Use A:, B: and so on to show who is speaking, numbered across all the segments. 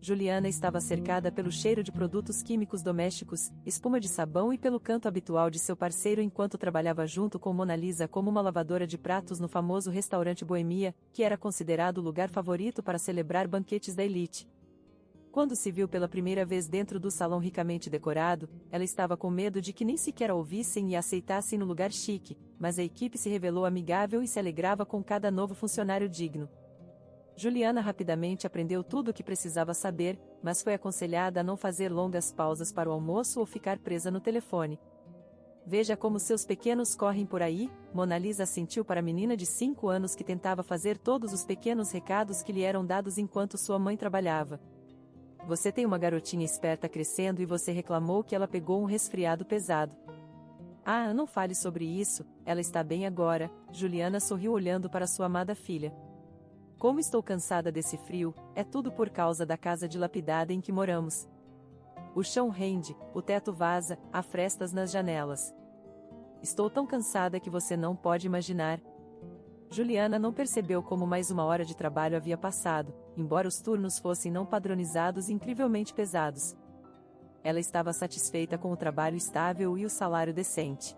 A: Juliana estava cercada pelo cheiro de produtos químicos domésticos, espuma de sabão e pelo canto habitual de seu parceiro enquanto trabalhava junto com Mona Lisa como uma lavadora de pratos no famoso restaurante Boemia, que era considerado o lugar favorito para celebrar banquetes da elite. Quando se viu pela primeira vez dentro do salão ricamente decorado, ela estava com medo de que nem sequer a ouvissem e a aceitassem no lugar chique, mas a equipe se revelou amigável e se alegrava com cada novo funcionário digno. Juliana rapidamente aprendeu tudo o que precisava saber, mas foi aconselhada a não fazer longas pausas para o almoço ou ficar presa no telefone. Veja como seus pequenos correm por aí, Mona Lisa assentiu para a menina de 5 anos que tentava fazer todos os pequenos recados que lhe eram dados enquanto sua mãe trabalhava. Você tem uma garotinha esperta crescendo e você reclamou que ela pegou um resfriado pesado. Ah, não fale sobre isso, ela está bem agora, Juliana sorriu olhando para sua amada filha. Como estou cansada desse frio, é tudo por causa da casa dilapidada em que moramos. O chão rende, o teto vaza, há frestas nas janelas. Estou tão cansada que você não pode imaginar. Juliana não percebeu como mais uma hora de trabalho havia passado, embora os turnos fossem não padronizados e incrivelmente pesados. Ela estava satisfeita com o trabalho estável e o salário decente.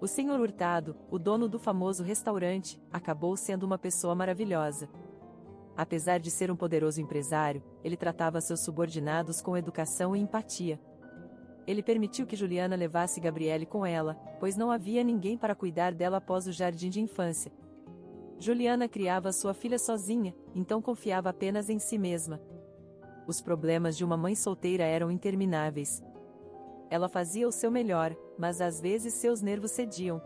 A: O Sr. Hurtado, o dono do famoso restaurante, acabou sendo uma pessoa maravilhosa. Apesar de ser um poderoso empresário, ele tratava seus subordinados com educação e empatia. Ele permitiu que Juliana levasse Gabriele com ela, pois não havia ninguém para cuidar dela após o jardim de infância. Juliana criava sua filha sozinha, então confiava apenas em si mesma. Os problemas de uma mãe solteira eram intermináveis. Ela fazia o seu melhor, mas às vezes seus nervos cediam.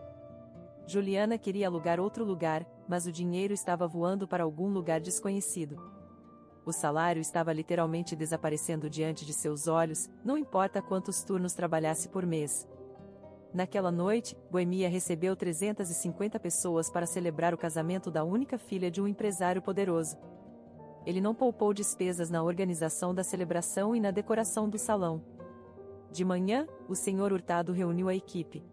A: Juliana queria alugar outro lugar, mas o dinheiro estava voando para algum lugar desconhecido. O salário estava literalmente desaparecendo diante de seus olhos, não importa quantos turnos trabalhasse por mês. Naquela noite, Boemia recebeu 350 pessoas para celebrar o casamento da única filha de um empresário poderoso. Ele não poupou despesas na organização da celebração e na decoração do salão. De manhã, o Sr. Hurtado reuniu a equipe.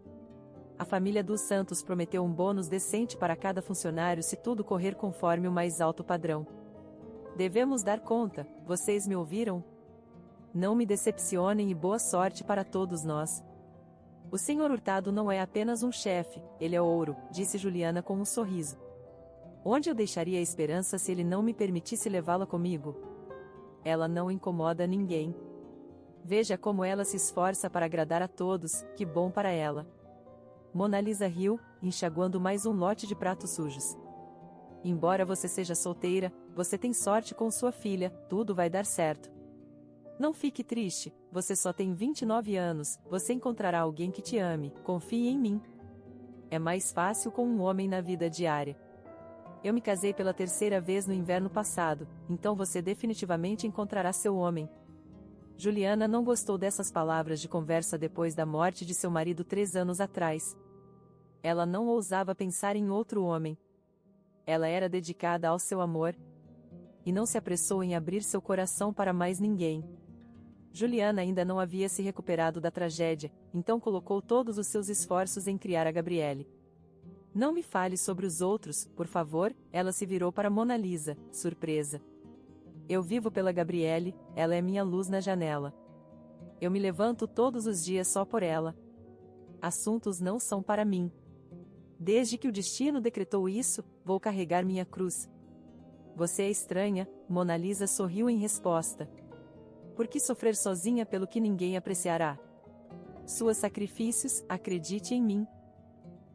A: A família dos Santos prometeu um bônus decente para cada funcionário se tudo correr conforme o mais alto padrão. Devemos dar conta, vocês me ouviram? Não me decepcionem e boa sorte para todos nós. O Sr. Hurtado não é apenas um chefe, ele é ouro, disse Juliana com um sorriso. Onde eu deixaria a esperança se ele não me permitisse levá-la comigo? Ela não incomoda ninguém. Veja como ela se esforça para agradar a todos, que bom para ela. Mona Lisa riu, enxaguando mais um lote de pratos sujos. Embora você seja solteira, você tem sorte com sua filha, tudo vai dar certo. Não fique triste, você só tem 29 anos, você encontrará alguém que te ame, confie em mim. É mais fácil com um homem na vida diária. Eu me casei pela 3ª vez no inverno passado, então você definitivamente encontrará seu homem. Juliana não gostou dessas palavras de conversa depois da morte de seu marido 3 anos atrás. Ela não ousava pensar em outro homem. Ela era dedicada ao seu amor. E não se apressou em abrir seu coração para mais ninguém. Juliana ainda não havia se recuperado da tragédia, então colocou todos os seus esforços em criar a Gabriele. Não me fale sobre os outros, por favor, ela se virou para Mona Lisa, surpresa. Eu vivo pela Gabriele, ela é minha luz na janela. Eu me levanto todos os dias só por ela. Assuntos não são para mim. Desde que o destino decretou isso, vou carregar minha cruz. Você é estranha, Mona Lisa sorriu em resposta. Por que sofrer sozinha pelo que ninguém apreciará? Suas sacrifícios, acredite em mim.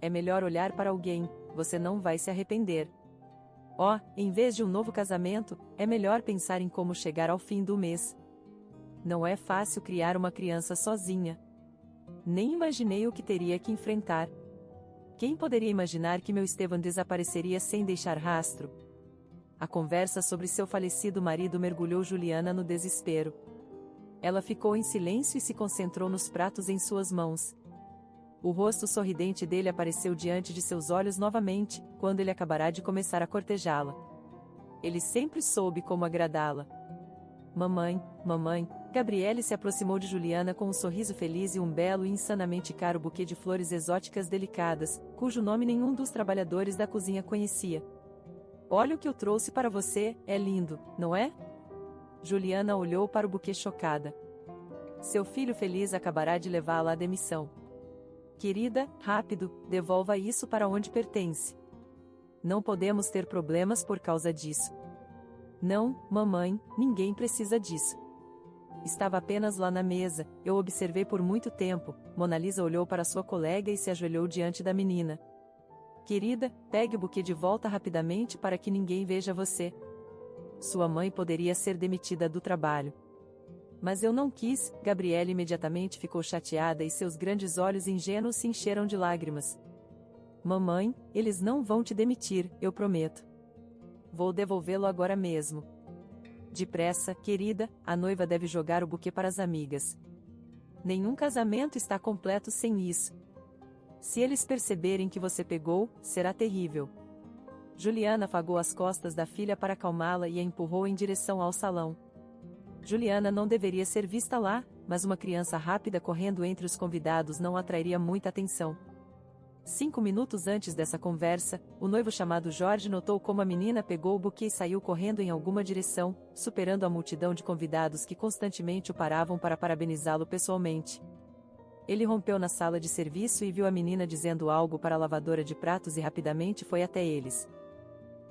A: É melhor olhar para alguém, você não vai se arrepender. Oh, em vez de um novo casamento, é melhor pensar em como chegar ao fim do mês. Não é fácil criar uma criança sozinha. Nem imaginei o que teria que enfrentar. Quem poderia imaginar que meu Esteban desapareceria sem deixar rastro? A conversa sobre seu falecido marido mergulhou Juliana no desespero. Ela ficou em silêncio e se concentrou nos pratos em suas mãos. O rosto sorridente dele apareceu diante de seus olhos novamente, quando ele acabará de começar a cortejá-la. Ele sempre soube como agradá-la. Mamãe, mamãe, Gabriele se aproximou de Juliana com um sorriso feliz e um belo e insanamente caro buquê de flores exóticas delicadas, cujo nome nenhum dos trabalhadores da cozinha conhecia. Olha o que eu trouxe para você, é lindo, não é? Juliana olhou para o buquê chocada. Seu filho feliz acabará de levá-la à demissão. Querida, rápido, devolva isso para onde pertence. Não podemos ter problemas por causa disso. Não, mamãe, ninguém precisa disso. Estava apenas lá na mesa, eu observei por muito tempo. Mona Lisa olhou para sua colega e se ajoelhou diante da menina. Querida, pegue o buquê de volta rapidamente para que ninguém veja você. Sua mãe poderia ser demitida do trabalho. Mas eu não quis. Gabriele imediatamente ficou chateada e seus grandes olhos ingênuos se encheram de lágrimas. Mamãe, eles não vão te demitir, eu prometo. Vou devolvê-lo agora mesmo. Depressa, querida, a noiva deve jogar o buquê para as amigas. Nenhum casamento está completo sem isso. Se eles perceberem que você pegou, será terrível. Juliana afagou as costas da filha para acalmá-la e a empurrou em direção ao salão. Juliana não deveria ser vista lá, mas uma criança rápida correndo entre os convidados não atrairia muita atenção. 5 minutos antes dessa conversa, o noivo chamado Jorge notou como a menina pegou o buquê e saiu correndo em alguma direção, superando a multidão de convidados que constantemente o paravam para parabenizá-lo pessoalmente. Ele rompeu na sala de serviço e viu a menina dizendo algo para a lavadora de pratos e rapidamente foi até eles.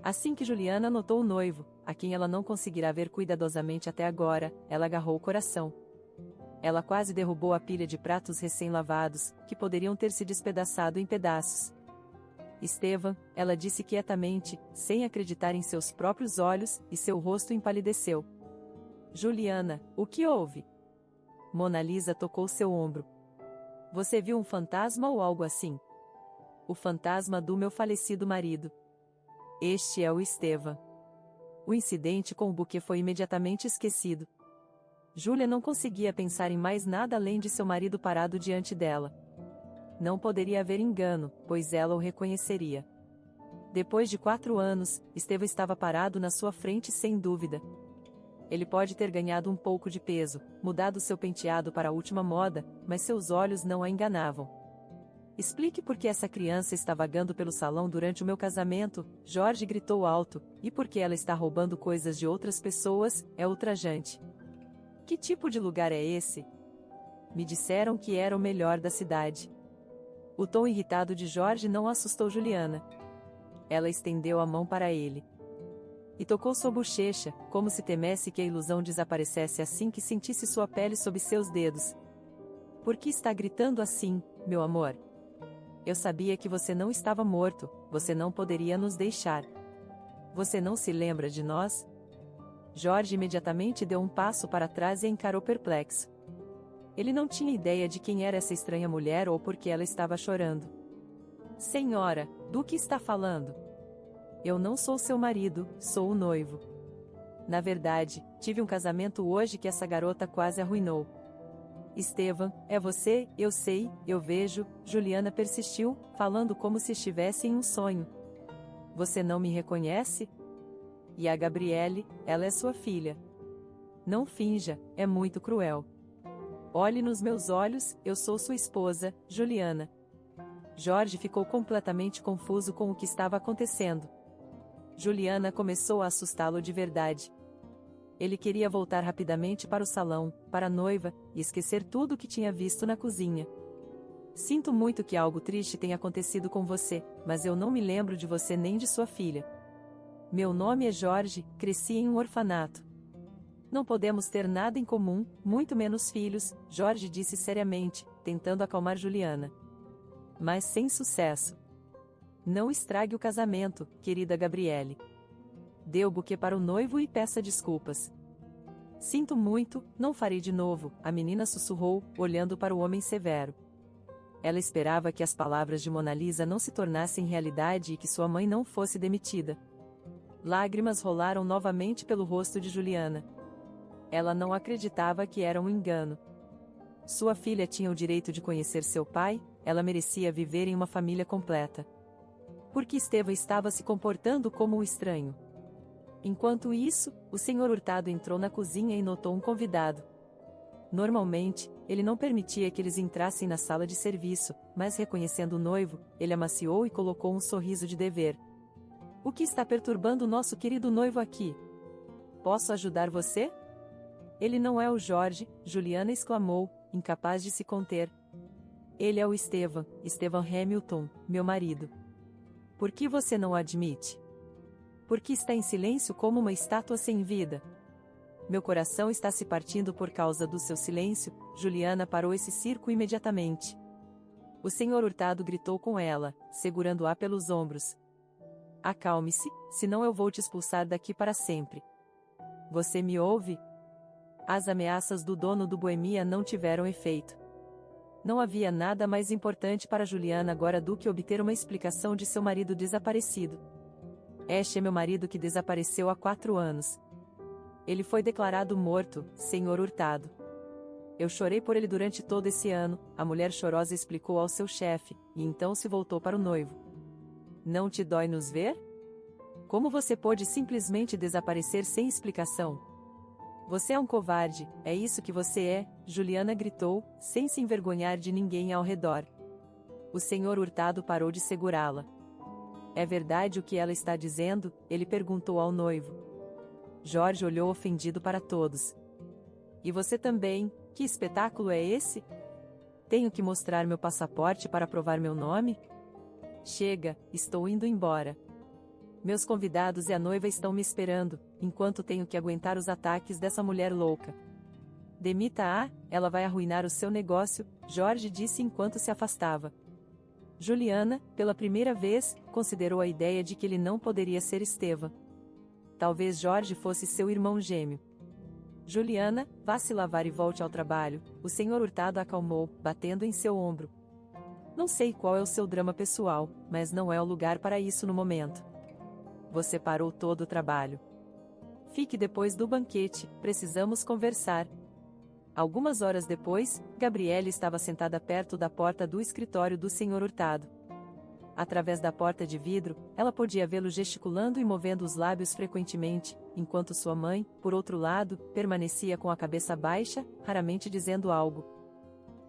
A: Assim que Juliana notou o noivo, a quem ela não conseguirá ver cuidadosamente até agora, ela agarrou o coração. Ela quase derrubou a pilha de pratos recém-lavados, que poderiam ter se despedaçado em pedaços. Estevan, ela disse quietamente, sem acreditar em seus próprios olhos, e seu rosto empalideceu. Juliana, o que houve? Mona Lisa tocou seu ombro. Você viu um fantasma ou algo assim? O fantasma do meu falecido marido. Este é o Estevan. O incidente com o buquê foi imediatamente esquecido. Júlia não conseguia pensar em mais nada além de seu marido parado diante dela. Não poderia haver engano, pois ela o reconheceria. Depois de 4 anos, Estevan estava parado na sua frente sem dúvida. Ele pode ter ganhado um pouco de peso, mudado seu penteado para a última moda, mas seus olhos não a enganavam. Explique por que essa criança está vagando pelo salão durante o meu casamento, Jorge gritou alto, e por que ela está roubando coisas de outras pessoas, é ultrajante. Que tipo de lugar é esse? Me disseram que era o melhor da cidade. O tom irritado de Jorge não assustou Juliana. Ela estendeu a mão para ele. E tocou sua bochecha, como se temesse que a ilusão desaparecesse assim que sentisse sua pele sob seus dedos. Por que está gritando assim, meu amor? Eu sabia que você não estava morto, você não poderia nos deixar. Você não se lembra de nós? Jorge imediatamente deu um passo para trás e a encarou perplexo. Ele não tinha ideia de quem era essa estranha mulher ou por que ela estava chorando. Senhora, do que está falando? Eu não sou seu marido, sou o noivo. Na verdade, tive um casamento hoje que essa garota quase arruinou. Estevan, é você, eu sei, eu vejo, Juliana persistiu, falando como se estivesse em um sonho. Você não me reconhece? E a Gabriele, ela é sua filha. Não finja, é muito cruel. Olhe nos meus olhos, eu sou sua esposa, Juliana. Jorge ficou completamente confuso com o que estava acontecendo. Juliana começou a assustá-lo de verdade. Ele queria voltar rapidamente para o salão, para a noiva, e esquecer tudo o que tinha visto na cozinha. Sinto muito que algo triste tenha acontecido com você, mas eu não me lembro de você nem de sua filha. Meu nome é Jorge, cresci em um orfanato. Não podemos ter nada em comum, muito menos filhos, Jorge disse seriamente, tentando acalmar Juliana. Mas sem sucesso. Não estrague o casamento, querida Gabriele. Dê o buquê para o noivo e peça desculpas. Sinto muito, não farei de novo, a menina sussurrou, olhando para o homem severo. Ela esperava que as palavras de Mona Lisa não se tornassem realidade e que sua mãe não fosse demitida. Lágrimas rolaram novamente pelo rosto de Juliana. Ela não acreditava que era um engano. Sua filha tinha o direito de conhecer seu pai, ela merecia viver em uma família completa. Por que Estevan estava se comportando como um estranho? Enquanto isso, o Sr. Hurtado entrou na cozinha e notou um convidado. Normalmente, ele não permitia que eles entrassem na sala de serviço, mas reconhecendo o noivo, ele amaciou e colocou um sorriso de dever. O que está perturbando o nosso querido noivo aqui? Posso ajudar você? Ele não é o Jorge, Juliana exclamou, incapaz de se conter. Ele é o Stephen Hamilton, meu marido. Por que você não o admite? Por que está em silêncio como uma estátua sem vida? Meu coração está se partindo por causa do seu silêncio. Juliana parou esse circo imediatamente. O senhor Hurtado gritou com ela, segurando-a pelos ombros. Acalme-se, senão eu vou te expulsar daqui para sempre. Você me ouve? As ameaças do dono do Boemia não tiveram efeito. Não havia nada mais importante para Juliana agora do que obter uma explicação de seu marido desaparecido. Este é meu marido que desapareceu há 4 anos. Ele foi declarado morto, senhor Hurtado. Eu chorei por ele durante todo esse ano, a mulher chorosa explicou ao seu chefe, e então se voltou para o noivo. Não te dói nos ver? Como você pôde simplesmente desaparecer sem explicação? Você é um covarde, é isso que você é, Juliana gritou, sem se envergonhar de ninguém ao redor. O senhor Hurtado parou de segurá-la. É verdade o que ela está dizendo? Ele perguntou ao noivo. Jorge olhou ofendido para todos. E você também, que espetáculo é esse? Tenho que mostrar meu passaporte para provar meu nome? Chega, estou indo embora. Meus convidados e a noiva estão me esperando, enquanto tenho que aguentar os ataques dessa mulher louca. Demita-a, ela vai arruinar o seu negócio, Jorge disse enquanto se afastava. Juliana, pela primeira vez, considerou a ideia de que ele não poderia ser Stephen. Talvez Jorge fosse seu irmão gêmeo. Juliana, vá se lavar e volte ao trabalho, o senhor Hurtado acalmou, batendo em seu ombro. Não sei qual é o seu drama pessoal, mas não é o lugar para isso no momento. Você parou todo o trabalho. Fique depois do banquete, precisamos conversar. Algumas horas depois, Gabriele estava sentada perto da porta do escritório do senhor Hurtado. Através da porta de vidro, ela podia vê-lo gesticulando e movendo os lábios frequentemente, enquanto sua mãe, por outro lado, permanecia com a cabeça baixa, raramente dizendo algo.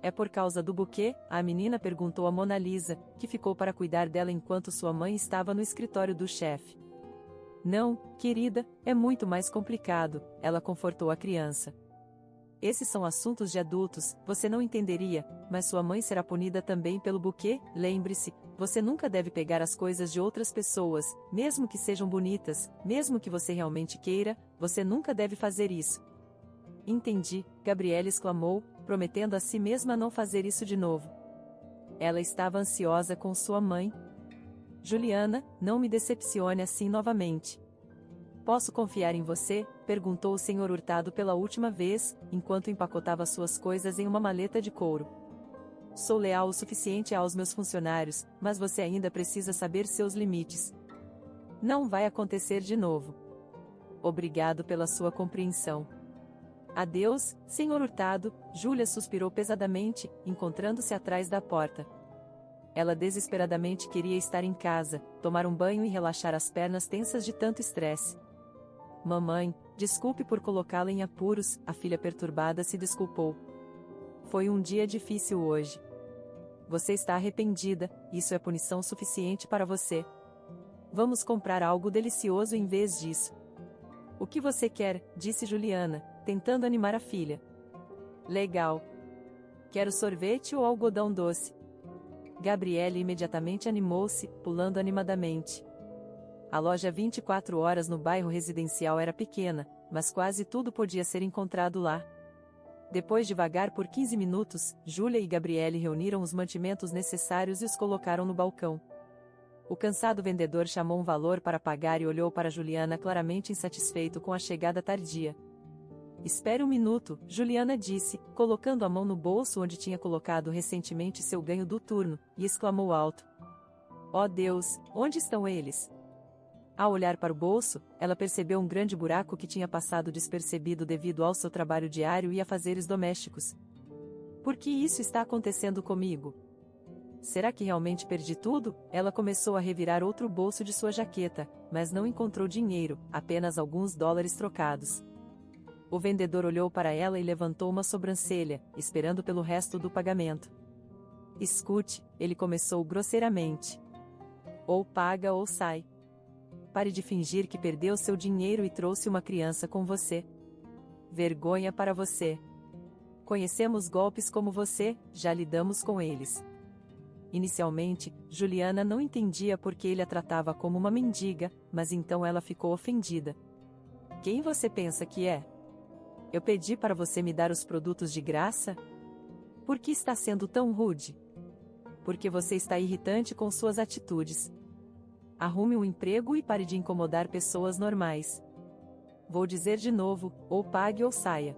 A: É por causa do buquê? A menina perguntou a Mona Lisa, que ficou para cuidar dela enquanto sua mãe estava no escritório do chefe. Não, querida, é muito mais complicado, ela confortou a criança. Esses são assuntos de adultos, você não entenderia, mas sua mãe será punida também pelo buquê. Lembre-se, você nunca deve pegar as coisas de outras pessoas, mesmo que sejam bonitas, mesmo que você realmente queira, você nunca deve fazer isso. Entendi, Gabriele exclamou, prometendo a si mesma não fazer isso de novo. Ela estava ansiosa com sua mãe. Juliana, não me decepcione assim novamente. Posso confiar em você? Perguntou o senhor Hurtado pela última vez, enquanto empacotava suas coisas em uma maleta de couro. Sou leal o suficiente aos meus funcionários, mas você ainda precisa saber seus limites. Não vai acontecer de novo. Obrigado pela sua compreensão. Adeus, senhor Hurtado, Júlia suspirou pesadamente, encontrando-se atrás da porta. Ela desesperadamente queria estar em casa, tomar um banho e relaxar as pernas tensas de tanto estresse. Mamãe, desculpe por colocá-la em apuros, a filha perturbada se desculpou. Foi um dia difícil hoje. Você está arrependida, isso é punição suficiente para você. Vamos comprar algo delicioso em vez disso. O que você quer? Disse Juliana, tentando animar a filha. Legal. Quero sorvete ou algodão doce? Gabriele imediatamente animou-se, pulando animadamente. A loja 24 horas no bairro residencial era pequena, mas quase tudo podia ser encontrado lá. Depois de vagar por 15 minutos, Júlia e Gabriele reuniram os mantimentos necessários e os colocaram no balcão. O cansado vendedor chamou um valor para pagar e olhou para Juliana claramente insatisfeito com a chegada tardia. Espere um minuto, Juliana disse, colocando a mão no bolso onde tinha colocado recentemente seu ganho do turno, e exclamou alto. Oh Deus, onde estão eles? Ao olhar para o bolso, ela percebeu um grande buraco que tinha passado despercebido devido ao seu trabalho diário e afazeres domésticos. Por que isso está acontecendo comigo? Será que realmente perdi tudo? Ela começou a revirar outro bolso de sua jaqueta, mas não encontrou dinheiro, apenas alguns dólares trocados. O vendedor olhou para ela e levantou uma sobrancelha, esperando pelo resto do pagamento. Escute, ele começou grosseiramente. Ou paga ou sai. Pare de fingir que perdeu seu dinheiro e trouxe uma criança com você. Vergonha para você. Conhecemos golpes como você, já lidamos com eles. Inicialmente, Juliana não entendia por que ele a tratava como uma mendiga, mas então ela ficou ofendida. Quem você pensa que é? Eu pedi para você me dar os produtos de graça? Por que está sendo tão rude? Porque você está irritante com suas atitudes. Arrume um emprego e pare de incomodar pessoas normais. Vou dizer de novo, ou pague ou saia.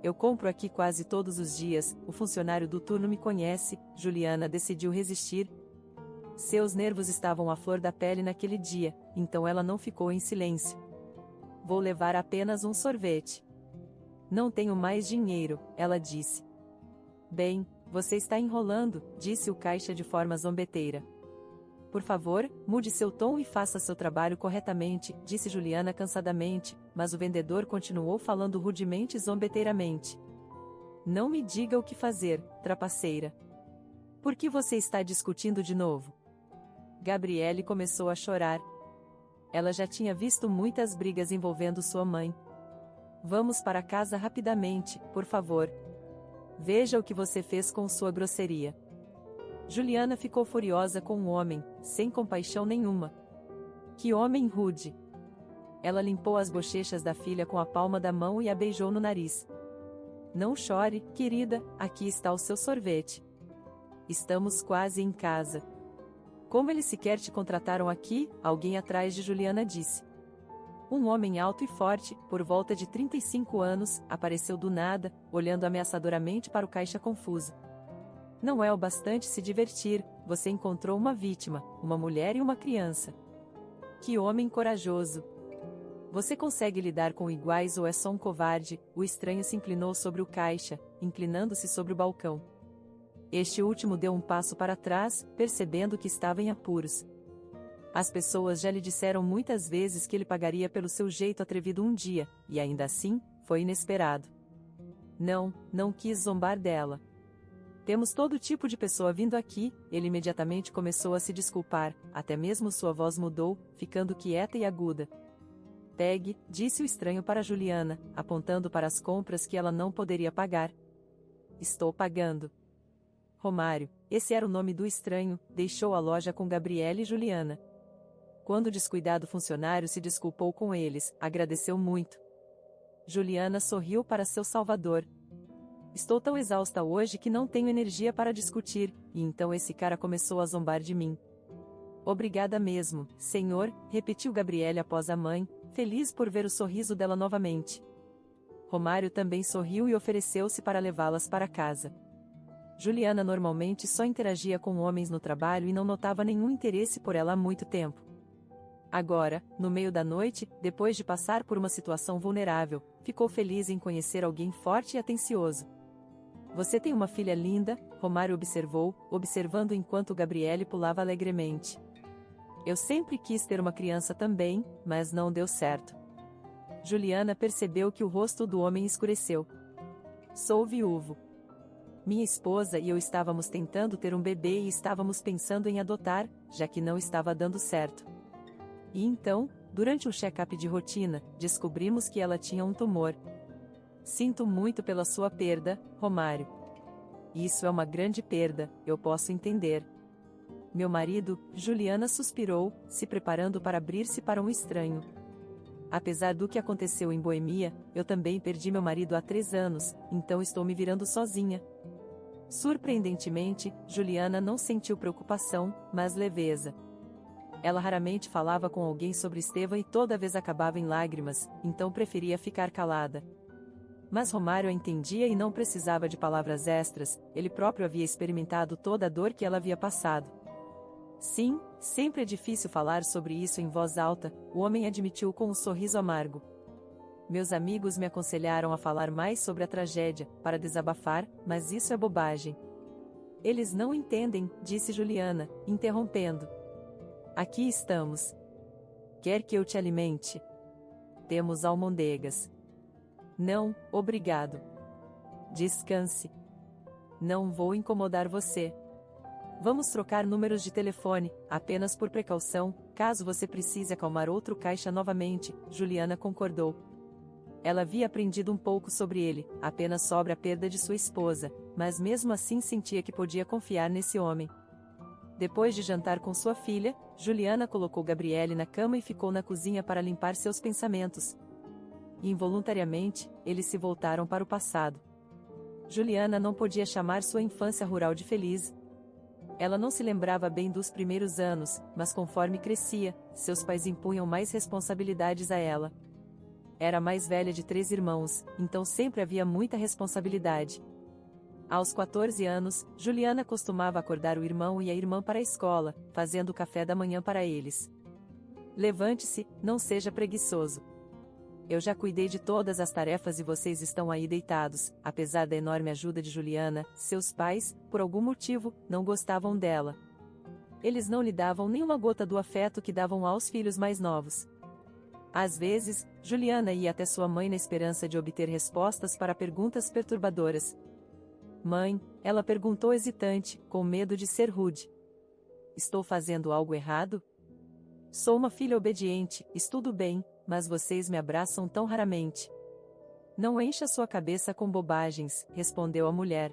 A: Eu compro aqui quase todos os dias, o funcionário do turno me conhece. Juliana decidiu resistir. Seus nervos estavam à flor da pele naquele dia, então ela não ficou em silêncio. Vou levar apenas um sorvete. Não tenho mais dinheiro, ela disse. Bem, você está enrolando, disse o caixa de forma zombeteira. Por favor, mude seu tom e faça seu trabalho corretamente, disse Juliana cansadamente, mas o vendedor continuou falando rudemente e zombeteiramente. Não me diga o que fazer, trapaceira. Por que você está discutindo de novo? Gabriele começou a chorar. Ela já tinha visto muitas brigas envolvendo sua mãe. Vamos para casa rapidamente, por favor. Veja o que você fez com sua grosseria. Juliana ficou furiosa com o homem, sem compaixão nenhuma. Que homem rude! Ela limpou as bochechas da filha com a palma da mão e a beijou no nariz. Não chore, querida, aqui está o seu sorvete. Estamos quase em casa. Como eles sequer te contrataram aqui? Alguém atrás de Juliana disse. Um homem alto e forte, por volta de 35 anos, apareceu do nada, olhando ameaçadoramente para o caixa confuso. Não é o bastante se divertir, você encontrou uma vítima, uma mulher e uma criança. Que homem corajoso! Você consegue lidar com iguais ou é só um covarde? O estranho se inclinou sobre o caixa, inclinando-se sobre o balcão. Este último deu um passo para trás, percebendo que estava em apuros. As pessoas já lhe disseram muitas vezes que ele pagaria pelo seu jeito atrevido um dia, e ainda assim, foi inesperado. Não quis zombar dela. Temos todo tipo de pessoa vindo aqui, ele imediatamente começou a se desculpar, até mesmo sua voz mudou, ficando quieta e aguda. Pegue, disse o estranho para Juliana, apontando para as compras que ela não poderia pagar. Estou pagando. Romário, esse era o nome do estranho, deixou a loja com Gabriele e Juliana. Quando o descuidado funcionário se desculpou com eles, agradeceu muito. Juliana sorriu para seu salvador. Estou tão exausta hoje que não tenho energia para discutir, e então esse cara começou a zombar de mim. Obrigada mesmo, senhor, repetiu Gabriele após a mãe, feliz por ver o sorriso dela novamente. Romário também sorriu e ofereceu-se para levá-las para casa. Juliana normalmente só interagia com homens no trabalho e não notava nenhum interesse por ela há muito tempo. Agora, no meio da noite, depois de passar por uma situação vulnerável, ficou feliz em conhecer alguém forte e atencioso. Você tem uma filha linda, Romário observou, observando enquanto Gabriele pulava alegremente. Eu sempre quis ter uma criança também, mas não deu certo. Juliana percebeu que o rosto do homem escureceu. Sou viúvo. Minha esposa e eu estávamos tentando ter um bebê e estávamos pensando em adotar, já que não estava dando certo. E então, durante um check-up de rotina, descobrimos que ela tinha um tumor. Sinto muito pela sua perda, Romário. Isso é uma grande perda, eu posso entender. Meu marido, Juliana suspirou, se preparando para abrir-se para um estranho. Apesar do que aconteceu em Boemia, eu também perdi meu marido há 3 anos, então estou me virando sozinha. Surpreendentemente, Juliana não sentiu preocupação, mas leveza. Ela raramente falava com alguém sobre Estevam e toda vez acabava em lágrimas, então preferia ficar calada. Mas Romário a entendia e não precisava de palavras extras, ele próprio havia experimentado toda a dor que ela havia passado. Sim, sempre é difícil falar sobre isso em voz alta, o homem admitiu com um sorriso amargo. Meus amigos me aconselharam a falar mais sobre a tragédia, para desabafar, mas isso é bobagem. Eles não entendem, disse Juliana, interrompendo. Aqui estamos. Quer que eu te alimente? Temos almôndegas. Não, obrigado. Descanse. Não vou incomodar você. Vamos trocar números de telefone, apenas por precaução, caso você precise acalmar outro caixa novamente, Juliana concordou. Ela havia aprendido um pouco sobre ele, apenas sobre a perda de sua esposa, mas mesmo assim sentia que podia confiar nesse homem. Depois de jantar com sua filha, Juliana colocou Gabriele na cama e ficou na cozinha para limpar seus pensamentos. E involuntariamente, eles se voltaram para o passado. Juliana não podia chamar sua infância rural de feliz. Ela não se lembrava bem dos primeiros anos, mas conforme crescia, seus pais impunham mais responsabilidades a ela. Era a mais velha de 3 irmãos, então sempre havia muita responsabilidade. Aos 14 anos, Juliana costumava acordar o irmão e a irmã para a escola, fazendo o café da manhã para eles. Levante-se, não seja preguiçoso. Eu já cuidei de todas as tarefas e vocês estão aí deitados. Apesar da enorme ajuda de Juliana, seus pais, por algum motivo, não gostavam dela. Eles não lhe davam nenhuma gota do afeto que davam aos filhos mais novos. Às vezes, Juliana ia até sua mãe na esperança de obter respostas para perguntas perturbadoras. Mãe, ela perguntou hesitante, com medo de ser rude. Estou fazendo algo errado? Sou uma filha obediente, estudo bem, mas vocês me abraçam tão raramente. Não encha sua cabeça com bobagens, respondeu a mulher.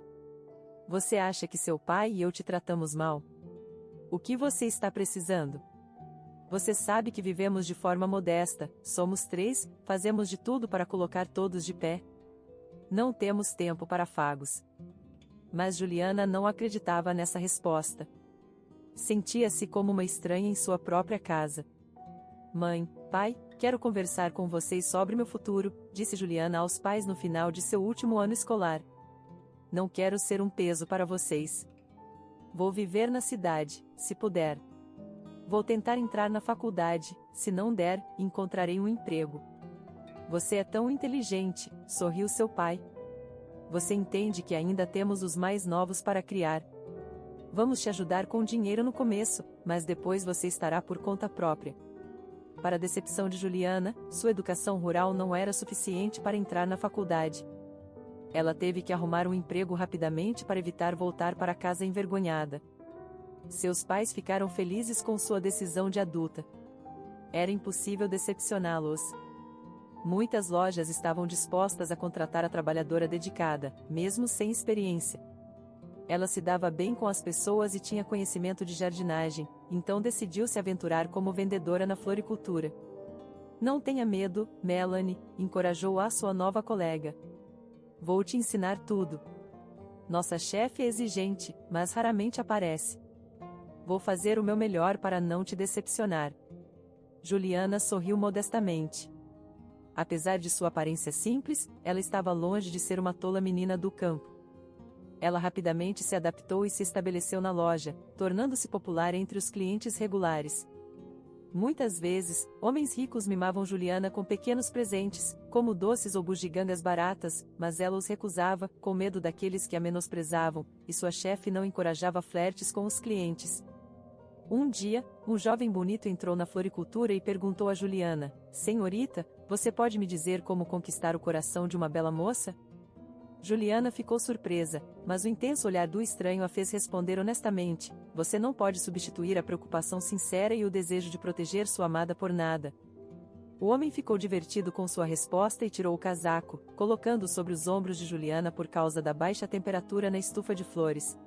A: Você acha que seu pai e eu te tratamos mal? O que você está precisando? Você sabe que vivemos de forma modesta, somos 3, fazemos de tudo para colocar todos de pé. Não temos tempo para afagos. Mas Juliana não acreditava nessa resposta. Sentia-se como uma estranha em sua própria casa. Mãe, pai, quero conversar com vocês sobre meu futuro, disse Juliana aos pais no final de seu último ano escolar. Não quero ser um peso para vocês. Vou viver na cidade, se puder. Vou tentar entrar na faculdade, se não der, encontrarei um emprego. Você é tão inteligente, sorriu seu pai. Você entende que ainda temos os mais novos para criar. Vamos te ajudar com dinheiro no começo, mas depois você estará por conta própria. Para a decepção de Juliana, sua educação rural não era suficiente para entrar na faculdade. Ela teve que arrumar um emprego rapidamente para evitar voltar para casa envergonhada. Seus pais ficaram felizes com sua decisão de adulta. Era impossível decepcioná-los. Muitas lojas estavam dispostas a contratar a trabalhadora dedicada, mesmo sem experiência. Ela se dava bem com as pessoas e tinha conhecimento de jardinagem, então decidiu se aventurar como vendedora na floricultura. Não tenha medo, Melanie, encorajou a sua nova colega. Vou te ensinar tudo. Nossa chefe é exigente, mas raramente aparece. Vou fazer o meu melhor para não te decepcionar. Juliana sorriu modestamente. Apesar de sua aparência simples, ela estava longe de ser uma tola menina do campo. Ela rapidamente se adaptou e se estabeleceu na loja, tornando-se popular entre os clientes regulares. Muitas vezes, homens ricos mimavam Juliana com pequenos presentes, como doces ou bugigangas baratas, mas ela os recusava, com medo daqueles que a menosprezavam, e sua chefe não encorajava flertes com os clientes. Um dia, um jovem bonito entrou na floricultura e perguntou a Juliana: Senhorita, você pode me dizer como conquistar o coração de uma bela moça? Juliana ficou surpresa, mas o intenso olhar do estranho a fez responder honestamente: você não pode substituir a preocupação sincera e o desejo de proteger sua amada por nada. O homem ficou divertido com sua resposta e tirou o casaco, colocando-o sobre os ombros de Juliana por causa da baixa temperatura na estufa de flores.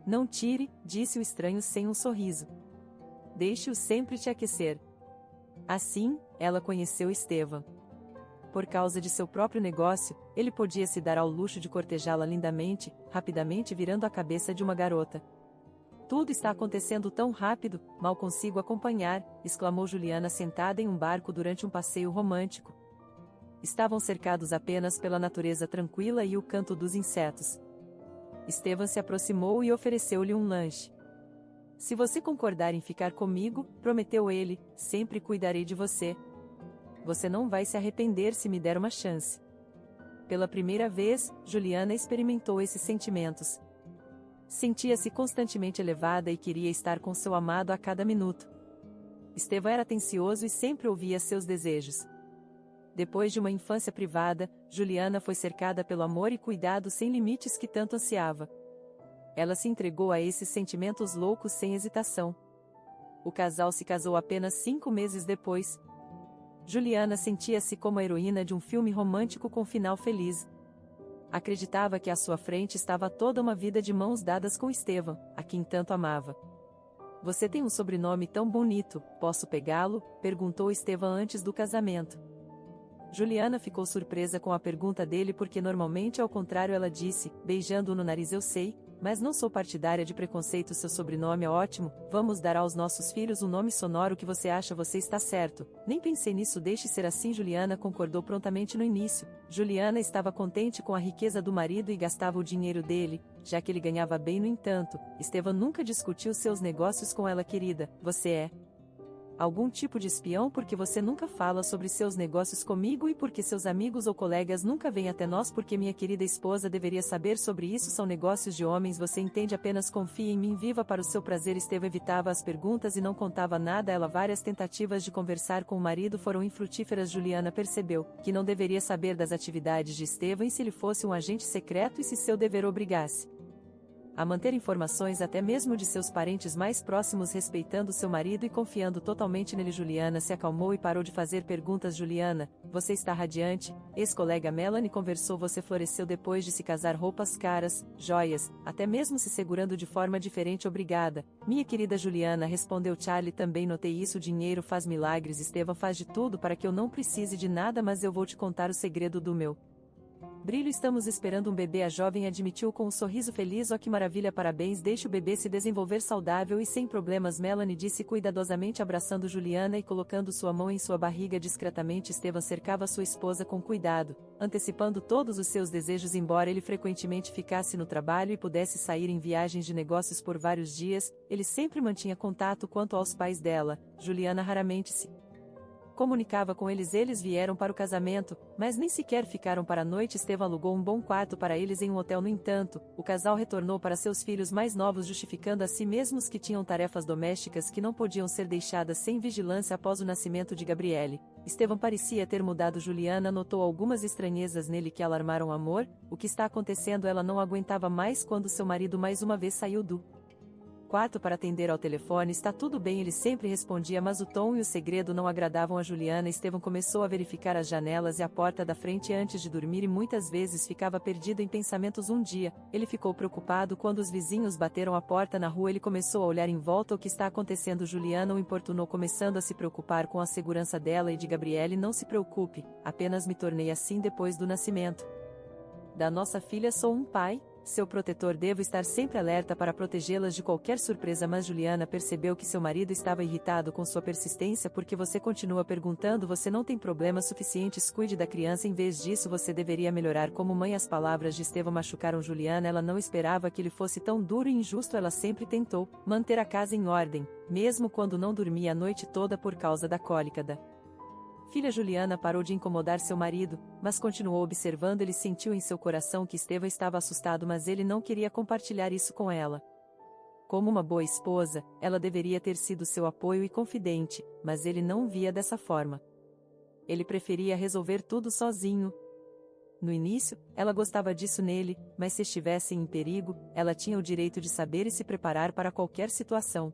A: Não tire, disse o estranho sem um sorriso. Deixe-o sempre te aquecer. Assim, ela conheceu Estevam. Por causa de seu próprio negócio, ele podia se dar ao luxo de cortejá-la lindamente, rapidamente virando a cabeça de uma garota. Tudo está acontecendo tão rápido, mal consigo acompanhar, exclamou Juliana sentada em um barco durante um passeio romântico. Estavam cercados apenas pela natureza tranquila e o canto dos insetos. Estevam se aproximou e ofereceu-lhe um lanche. Se você concordar em ficar comigo, prometeu ele, sempre cuidarei de você. Você não vai se arrepender se me der uma chance. Pela primeira vez, Juliana experimentou esses sentimentos. Sentia-se constantemente elevada e queria estar com seu amado a cada minuto. Estevam era atencioso e sempre ouvia seus desejos. Depois de uma infância privada, Juliana foi cercada pelo amor e cuidado sem limites que tanto ansiava. Ela se entregou a esses sentimentos loucos sem hesitação. O casal se casou apenas 5 meses depois. Juliana sentia-se como a heroína de um filme romântico com final feliz. Acreditava que à sua frente estava toda uma vida de mãos dadas com Estevão, a quem tanto amava. Você tem um sobrenome tão bonito, posso pegá-lo? Perguntou Estevão antes do casamento. Juliana ficou surpresa com a pergunta dele porque normalmente ao contrário ela disse, beijando-o no nariz eu sei, mas não sou partidária de preconceito seu sobrenome é ótimo, vamos dar aos nossos filhos um nome sonoro que você acha você está certo, nem pensei nisso deixe ser assim Juliana concordou prontamente no início, Juliana estava contente com a riqueza do marido e gastava o dinheiro dele, já que ele ganhava bem no entanto, Estevão nunca discutiu seus negócios com ela querida, você é algum tipo de espião porque você nunca fala sobre seus negócios comigo e porque seus amigos ou colegas nunca vêm até nós porque minha querida esposa deveria saber sobre isso são negócios de homens você entende apenas confie em mim viva para o seu prazer Estevão evitava as perguntas e não contava nada a ela várias tentativas de conversar com o marido foram infrutíferas Juliana percebeu que não deveria saber das atividades de Estevão e se ele fosse um agente secreto e se seu dever obrigasse a manter informações até mesmo de seus parentes mais próximos respeitando seu marido e confiando totalmente nele Juliana se acalmou e parou de fazer perguntas Juliana, você está radiante, ex-colega Melanie conversou você floresceu depois de se casar roupas caras, joias, até mesmo se segurando de forma diferente obrigada, minha querida Juliana respondeu Charlie também notei isso dinheiro faz milagres Estevão faz de tudo para que eu não precise de nada mas eu vou te contar o segredo do meu brilho estamos esperando um bebê a jovem admitiu com um sorriso feliz oh que maravilha parabéns deixe o bebê se desenvolver saudável e sem problemas Melanie disse cuidadosamente abraçando Juliana e colocando sua mão em sua barriga discretamente Estevão cercava sua esposa com cuidado, antecipando todos os seus desejos embora ele frequentemente ficasse no trabalho e pudesse sair em viagens de negócios por vários dias, ele sempre mantinha contato quanto aos pais dela, Juliana raramente se comunicava com eles vieram para o casamento, mas nem sequer ficaram para a noite Estevão alugou um bom quarto para eles em um hotel no entanto, o casal retornou para seus filhos mais novos justificando a si mesmos que tinham tarefas domésticas que não podiam ser deixadas sem vigilância após o nascimento de Gabriele. Estevão parecia ter mudado Juliana notou algumas estranhezas nele que alarmaram amor, o que está acontecendo ela não aguentava mais quando seu marido mais uma vez saiu do quarto para atender ao telefone está tudo bem ele sempre respondia mas o tom e o segredo não agradavam a Juliana Estevão começou a verificar as janelas e a porta da frente antes de dormir e muitas vezes ficava perdido em pensamentos um dia, ele ficou preocupado quando os vizinhos bateram a porta na rua ele começou a olhar em volta o que está acontecendo Juliana o importunou começando a se preocupar com a segurança dela e de Gabriele não se preocupe, apenas me tornei assim depois do nascimento da nossa filha sou um pai, seu protetor devo estar sempre alerta para protegê-las de qualquer surpresa mas Juliana percebeu que seu marido estava irritado com sua persistência porque você continua perguntando você não tem problemas suficientes cuide da criança em vez disso você deveria melhorar como mãe as palavras de Estevão machucaram Juliana ela não esperava que ele fosse tão duro e injusto ela sempre tentou manter a casa em ordem, mesmo quando não dormia a noite toda por causa da cólica da filha Juliana parou de incomodar seu marido, mas continuou observando ele sentiu em seu coração que Estevão estava assustado mas ele não queria compartilhar isso com ela. Como uma boa esposa, ela deveria ter sido seu apoio e confidente, mas ele não via dessa forma. Ele preferia resolver tudo sozinho. No início, ela gostava disso nele, mas se estivessem em perigo, ela tinha o direito de saber e se preparar para qualquer situação.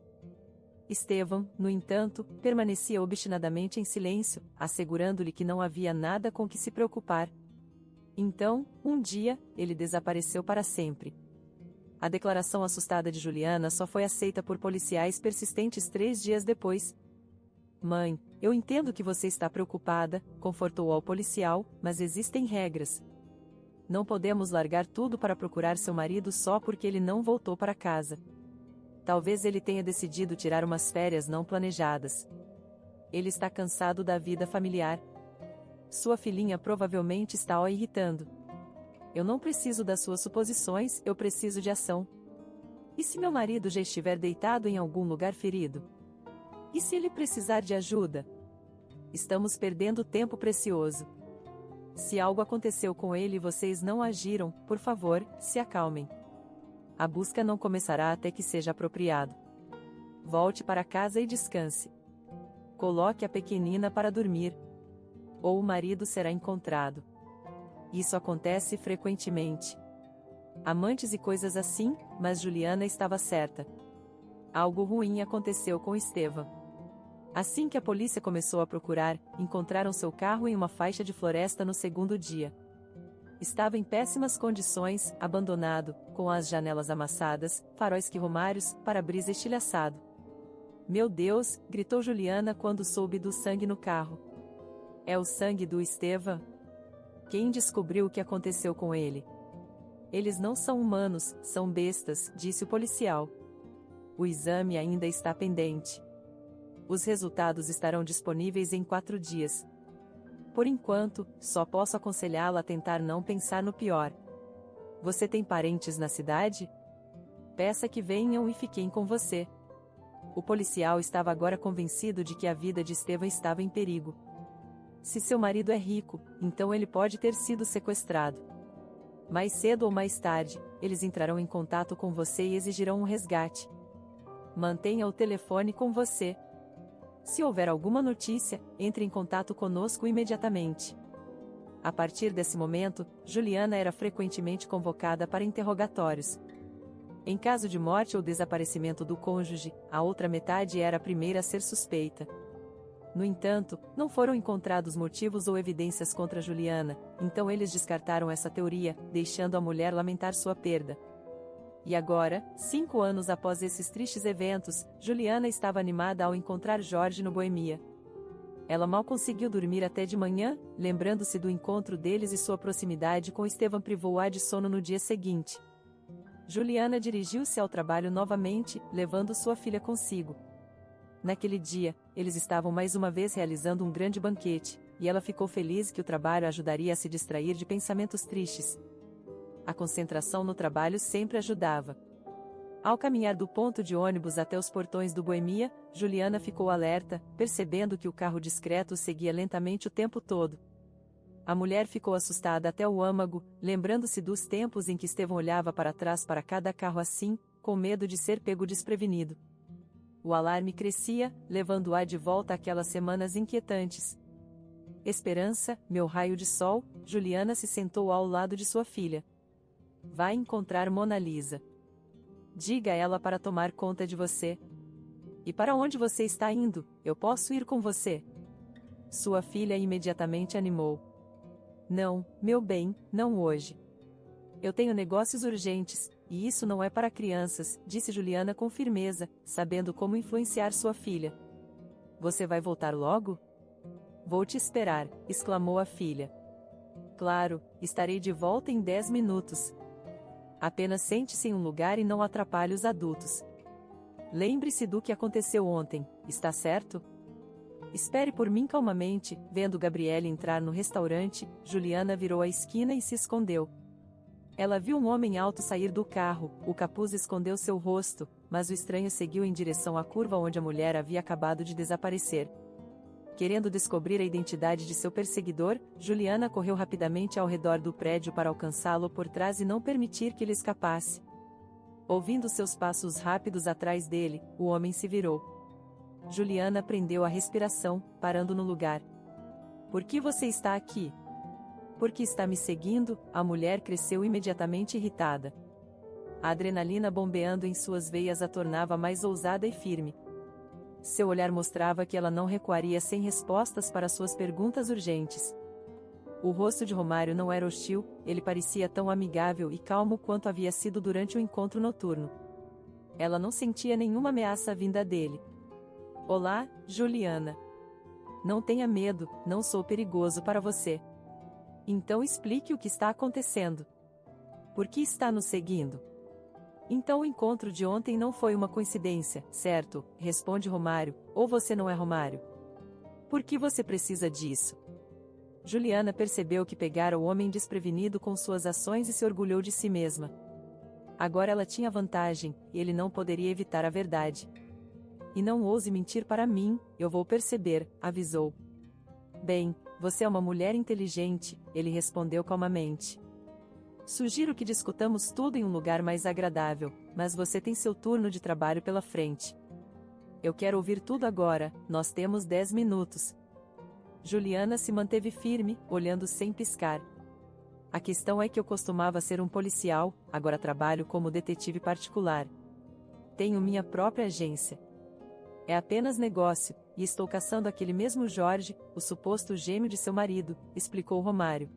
A: Estevão, no entanto, permanecia obstinadamente em silêncio, assegurando-lhe que não havia nada com que se preocupar. Então, um dia, ele desapareceu para sempre. A declaração assustada de Juliana só foi aceita por policiais persistentes 3 dias depois. Mãe, eu entendo que você está preocupada, confortou ao policial, mas existem regras. Não podemos largar tudo para procurar seu marido só porque ele não voltou para casa. Talvez ele tenha decidido tirar umas férias não planejadas. Ele está cansado da vida familiar. Sua filhinha provavelmente está o irritando. Eu não preciso das suas suposições, eu preciso de ação. E se meu marido já estiver deitado em algum lugar ferido? E se ele precisar de ajuda? Estamos perdendo tempo precioso. Se algo aconteceu com ele e vocês não agiram, por favor, se acalmem. A busca não começará até que seja apropriado. Volte para casa e descanse. Coloque a pequenina para dormir. Ou o marido será encontrado. Isso acontece frequentemente. Amantes e coisas assim, mas Juliana estava certa. Algo ruim aconteceu com Estevão. Assim que a polícia começou a procurar, encontraram seu carro em uma faixa de floresta no segundo dia. Estava em péssimas condições, abandonado, com as janelas amassadas, faróis quiromários, para-brisa estilhaçado. Meu Deus, gritou Juliana quando soube do sangue no carro. É o sangue do Estevan? Quem descobriu o que aconteceu com ele? Eles não são humanos, são bestas, disse o policial. O exame ainda está pendente. Os resultados estarão disponíveis em 4 dias. Por enquanto, só posso aconselhá-la a tentar não pensar no pior. Você tem parentes na cidade? Peça que venham e fiquem com você. O policial estava agora convencido de que a vida de Estevan estava em perigo. Se seu marido é rico, então ele pode ter sido sequestrado. Mais cedo ou mais tarde, eles entrarão em contato com você e exigirão um resgate. Mantenha o telefone com você. Se houver alguma notícia, entre em contato conosco imediatamente. A partir desse momento, Juliana era frequentemente convocada para interrogatórios. Em caso de morte ou desaparecimento do cônjuge, a outra metade era a primeira a ser suspeita. No entanto, não foram encontrados motivos ou evidências contra Juliana, então eles descartaram essa teoria, deixando a mulher lamentar sua perda. E agora, 5 anos após esses tristes eventos, Juliana estava animada ao encontrar Jorge no Boemia. Ela mal conseguiu dormir até de manhã, lembrando-se do encontro deles e sua proximidade com Estevan privou-a de sono no dia seguinte. Juliana dirigiu-se ao trabalho novamente, levando sua filha consigo. Naquele dia, eles estavam mais uma vez realizando um grande banquete, e ela ficou feliz que o trabalho ajudaria a se distrair de pensamentos tristes. A concentração no trabalho sempre ajudava. Ao caminhar do ponto de ônibus até os portões do Boemia, Juliana ficou alerta, percebendo que o carro discreto seguia lentamente o tempo todo. A mulher ficou assustada até o âmago, lembrando-se dos tempos em que Estevan olhava para trás para cada carro assim, com medo de ser pego desprevenido. O alarme crescia, levando-a de volta àquelas semanas inquietantes. Esperança, meu raio de sol, Juliana se sentou ao lado de sua filha. Vai encontrar Mona Lisa. Diga a ela para tomar conta de você. E para onde você está indo? Eu posso ir com você? Sua filha imediatamente animou. Não, meu bem, não hoje. Eu tenho negócios urgentes, e isso não é para crianças, disse Juliana com firmeza, sabendo como influenciar sua filha. Você vai voltar logo? Vou te esperar, exclamou a filha. Claro, estarei de volta em 10 minutos. Apenas sente-se em um lugar e não atrapalhe os adultos. Lembre-se do que aconteceu ontem, está certo? Espere por mim calmamente. Vendo Gabriele entrar no restaurante, Juliana virou a esquina e se escondeu. Ela viu um homem alto sair do carro, o capuz escondeu seu rosto, mas o estranho seguiu em direção à curva onde a mulher havia acabado de desaparecer. Querendo descobrir a identidade de seu perseguidor, Juliana correu rapidamente ao redor do prédio para alcançá-lo por trás e não permitir que ele escapasse. Ouvindo seus passos rápidos atrás dele, o homem se virou. Juliana prendeu a respiração, parando no lugar. Por que você está aqui? Por que está me seguindo? A mulher cresceu imediatamente irritada. A adrenalina bombeando em suas veias a tornava mais ousada e firme. Seu olhar mostrava que ela não recuaria sem respostas para suas perguntas urgentes. O rosto de Romário não era hostil, ele parecia tão amigável e calmo quanto havia sido durante o encontro noturno. Ela não sentia nenhuma ameaça vinda dele. Olá, Juliana. Não tenha medo, não sou perigoso para você. Então explique o que está acontecendo. Por que está nos seguindo? Então o encontro de ontem não foi uma coincidência, certo? Responde Romário, ou você não é Romário? Por que você precisa disso? Juliana percebeu que pegara o homem desprevenido com suas ações e se orgulhou de si mesma. Agora ela tinha vantagem, e ele não poderia evitar a verdade. E não ouse mentir para mim, eu vou perceber, avisou. Bem, você é uma mulher inteligente, ele respondeu calmamente. Sugiro que discutamos tudo em um lugar mais agradável, mas você tem seu turno de trabalho pela frente. Eu quero ouvir tudo agora, nós temos 10 minutos. Juliana se manteve firme, olhando sem piscar. A questão é que eu costumava ser um policial, agora trabalho como detetive particular. Tenho minha própria agência. É apenas negócio, e estou caçando aquele mesmo Jorge, o suposto gêmeo de seu marido, explicou Romário.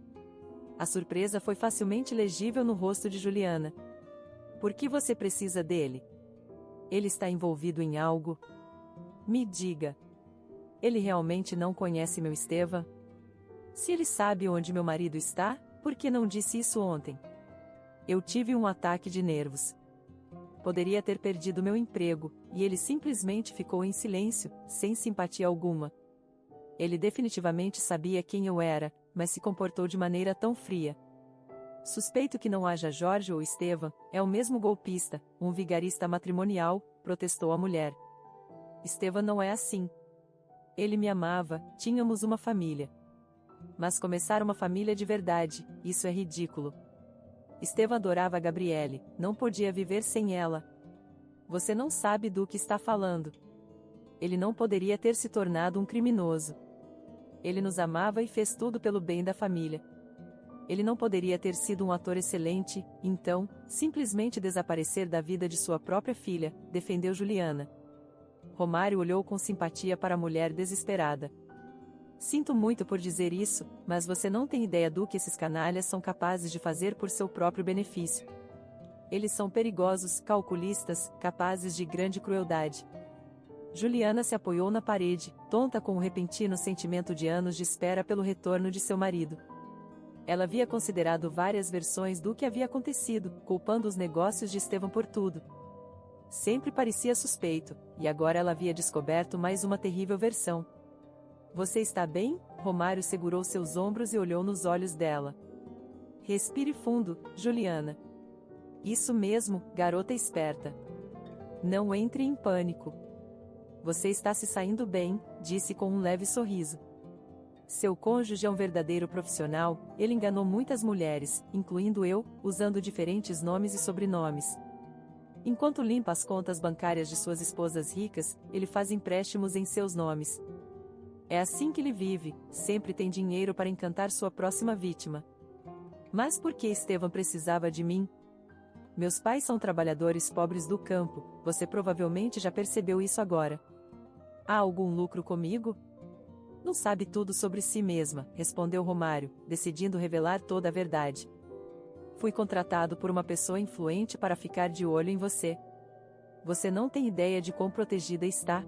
A: A surpresa foi facilmente legível no rosto de Juliana. Por que você precisa dele? Ele está envolvido em algo? Me diga. Ele realmente não conhece meu Estevam? Se ele sabe onde meu marido está, por que não disse isso ontem? Eu tive um ataque de nervos. Poderia ter perdido meu emprego, e ele simplesmente ficou em silêncio, sem simpatia alguma. Ele definitivamente sabia quem eu era, mas se comportou de maneira tão fria. Suspeito que não haja Jorge ou Estevam, é o mesmo golpista, um vigarista matrimonial, protestou a mulher. Estevam não é assim. Ele me amava, tínhamos uma família. Mas começar uma família de verdade, isso é ridículo. Estevam adorava a Gabriele, não podia viver sem ela. Você não sabe do que está falando. Ele não poderia ter se tornado um criminoso. Ele nos amava e fez tudo pelo bem da família. Ele não poderia ter sido um ator excelente, então, simplesmente desaparecer da vida de sua própria filha, defendeu Juliana. Romário olhou com simpatia para a mulher desesperada. Sinto muito por dizer isso, mas você não tem ideia do que esses canalhas são capazes de fazer por seu próprio benefício. Eles são perigosos, calculistas, capazes de grande crueldade. Juliana se apoiou na parede, tonta com o repentino sentimento de anos de espera pelo retorno de seu marido. Ela havia considerado várias versões do que havia acontecido, culpando os negócios de Estevam por tudo. Sempre parecia suspeito, e agora ela havia descoberto mais uma terrível versão. Você está bem? Romário segurou seus ombros e olhou nos olhos dela. Respire fundo, Juliana. Isso mesmo, garota esperta. Não entre em pânico. Você está se saindo bem, disse com um leve sorriso. Seu cônjuge é um verdadeiro profissional, ele enganou muitas mulheres, incluindo eu, usando diferentes nomes e sobrenomes. Enquanto limpa as contas bancárias de suas esposas ricas, ele faz empréstimos em seus nomes. É assim que ele vive, sempre tem dinheiro para encantar sua próxima vítima. Mas por que Estevam precisava de mim? Meus pais são trabalhadores pobres do campo, você provavelmente já percebeu isso agora. Há algum lucro comigo? Não sabe tudo sobre si mesma, respondeu Romário, decidindo revelar toda a verdade. Fui contratado por uma pessoa influente para ficar de olho em você. Você não tem ideia de quão protegida está.